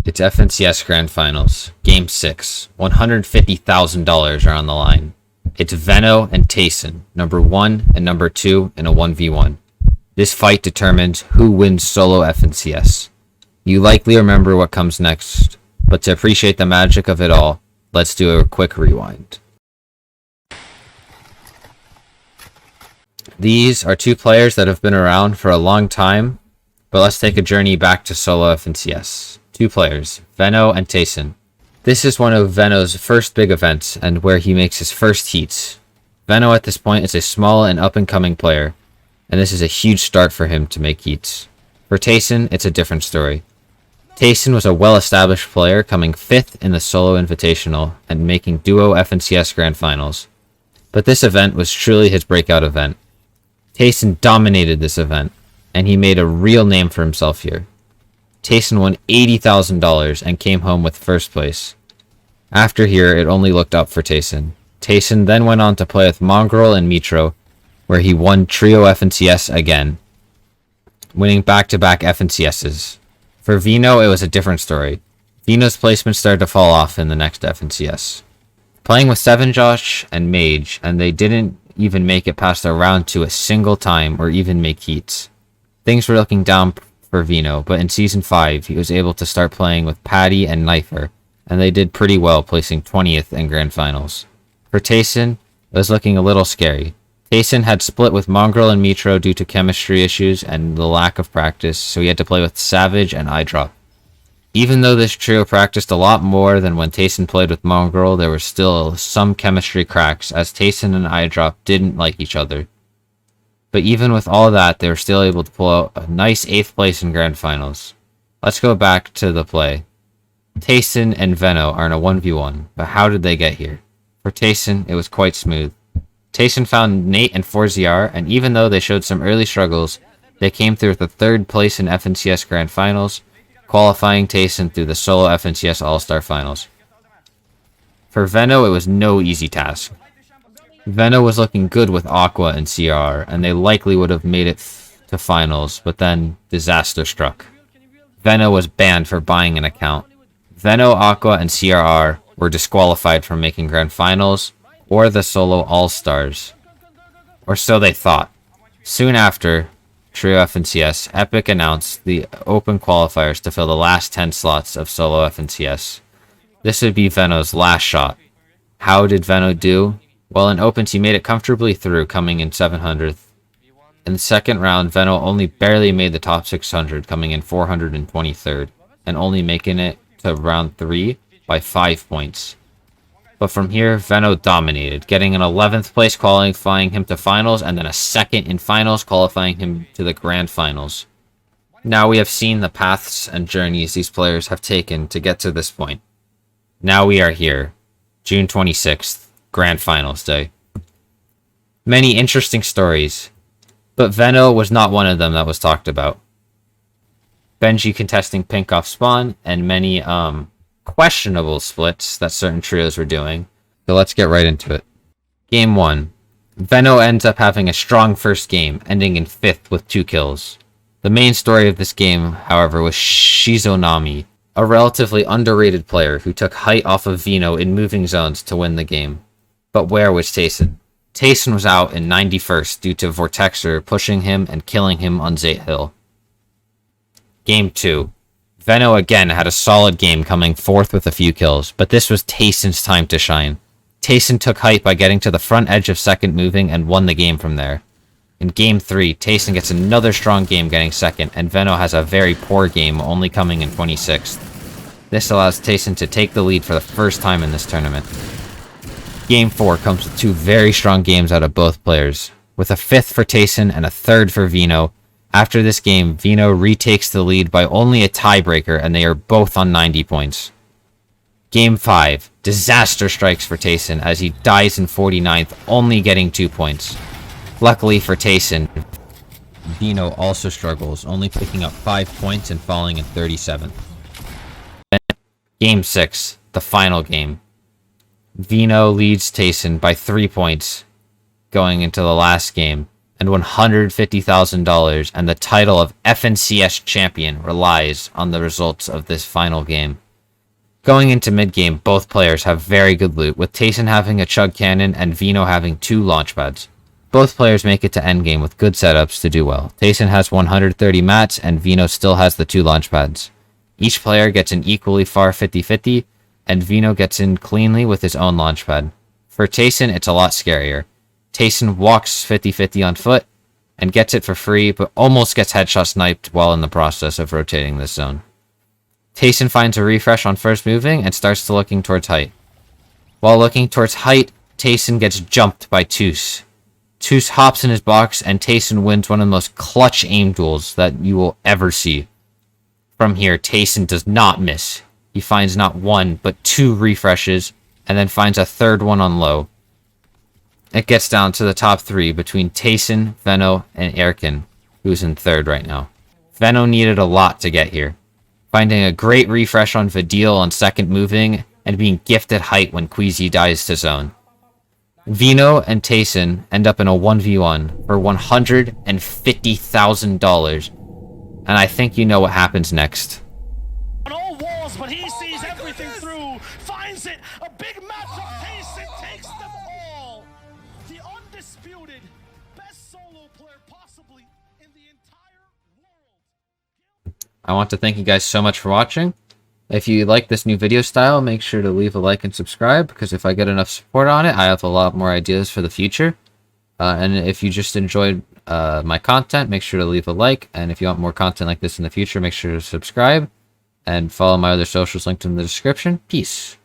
It's FNCS Grand Finals, Game 6. $150,000 are on the line. It's Veno and Tayson, number 1 and number 2 in a 1v1. This fight determines who wins solo FNCS. You likely remember what comes next, but to appreciate the magic of it all, let's do a quick rewind. These are two players that have been around for a long time, but let's take a journey back to solo FNCS. Two players, Veno and Tayson. This is one of Veno's first big events and where he makes his first heats. Veno at this point is a small and up-and-coming player, and this is a huge start for him to make heats. For Tayson, it's a different story. Tayson was a well-established player coming 5th in the solo invitational and making duo FNCS Grand Finals. But this event was truly his breakout event. Tayson dominated this event, and he made a real name for himself here. Tayson won $80,000 and came home with first place. After here, it only looked up for Tayson. Tayson then went on to play with Mongrel and Mitro, where he won Trio FNCS again, winning back-to-back FNCSs. For Veno, it was a different story. Veno's placement started to fall off in the next FNCS. Playing with 7-Josh and Mage, and they didn't even make it past a round 2 a single time or even make heats. Things were looking down for Veno, but in Season 5, he was able to start playing with Patty and Knifer, and they did pretty well, placing 20th in Grand Finals. For Tayson, it was looking a little scary. Tayson had split with Mongrel and Mitro due to chemistry issues and the lack of practice, so he had to play with Savage and Eyedrop. Even though this trio practiced a lot more than when Tayson played with Mongrel, there were still some chemistry cracks, as Tayson and Eyedrop didn't like each other. But even with all that, they were still able to pull out a nice 8th place in Grand Finals. Let's go back to the play. Tayson and Veno are in a 1v1, but how did they get here? For Tayson, it was quite smooth. Tayson found Nate and 4ZR, and even though they showed some early struggles, they came through with a 3rd place in FNCS Grand Finals, qualifying Tayson through the solo FNCS All-Star Finals. For Veno, it was no easy task. Veno was looking good with Aqua and CR, and they likely would have made it to finals, but then disaster struck. Veno was banned for buying an account. Veno, Aqua, and CRR were disqualified from making Grand Finals or the solo All-Stars. Or so they thought. Soon after Trio FNCS, Epic announced the open qualifiers to fill the last 10 slots of solo FNCS. This would be Veno's last shot. How did Veno do? Well, in Opens, he made it comfortably through, coming in 700th. In the second round, Veno only barely made the top 600, coming in 423rd, and only making it to round 3 by 5 points. But from here, Veno dominated, getting an 11th place qualifying him to finals, and then a 2nd in finals qualifying him to the Grand Finals. Now we have seen the paths and journeys these players have taken to get to this point. Now we are here, June 26th. Grand Finals Day. Many interesting stories, but Veno was not one of them that was talked about. Benji contesting Pink off spawn, and many questionable splits that certain trios were doing. So let's get right into it. Game 1. Veno ends up having a strong first game, ending in 5th with 2 kills. The main story of this game, however, was Shizonami, a relatively underrated player who took height off of Veno in moving zones to win the game. But where was Tayson? Tayson was out in 91st due to Vortexer pushing him and killing him on Zate Hill. Game 2. Veno again had a solid game, coming 4th with a few kills, but this was Tayson's time to shine. Tayson took height by getting to the front edge of 2nd moving and won the game from there. In Game 3, Tayson gets another strong game getting 2nd, and Veno has a very poor game, only coming in 26th. This allows Tayson to take the lead for the first time in this tournament. Game 4 comes with 2 very strong games out of both players, with a 5th for Tayson and a 3rd for Veno. After this game, Veno retakes the lead by only a tiebreaker, and they are both on 90 points. Game 5, disaster strikes for Tayson as he dies in 49th, only getting 2 points. Luckily for Tayson, Veno also struggles, only picking up 5 points and falling in 37th. Game 6, the final game. Veno leads Tayson by 3 points going into the last game, and $150,000, and the title of FNCS champion relies on the results of this final game. Going into mid-game, both players have very good loot, with Tayson having a chug cannon and Veno having 2 launch pads. Both players make it to endgame with good setups to do well. Tayson has 130 mats, and Veno still has the 2 launch pads. Each player gets an equally far 50-50, and Veno gets in cleanly with his own launch pad. For Tayson, it's a lot scarier. Tayson walks 50-50 on foot, and gets it for free, but almost gets headshot sniped while in the process of rotating this zone. Tayson finds a refresh on first moving, and starts to looking towards height. While looking towards height, Tayson gets jumped by Toos. Toos hops in his box, and Tayson wins one of the most clutch aim duels that you will ever see. From here, Tayson does not miss. He finds not 1, but 2 refreshes, and then finds a third one on low. It gets down to the top 3 between Tayson, Veno, and Erkin, who's in third right now. Veno needed a lot to get here, finding a great refresh on Vidil on second moving, and being gifted height when Queasy dies to zone. Veno and Tayson end up in a 1v1 for $150,000, and I think you know what happens next. On all walls, but he sees everything through, finds it, a big matchup, Tayson takes them all. The undisputed best solo player possibly in the entire world. I want to thank you guys so much for watching. If you like this new video style, make sure to leave a like and subscribe, because if I get enough support on it, I have a lot more ideas for the future. And if you just enjoyed my content, make sure to leave a like. And if you want more content like this in the future, make sure to subscribe and follow my other socials linked in the description. Peace.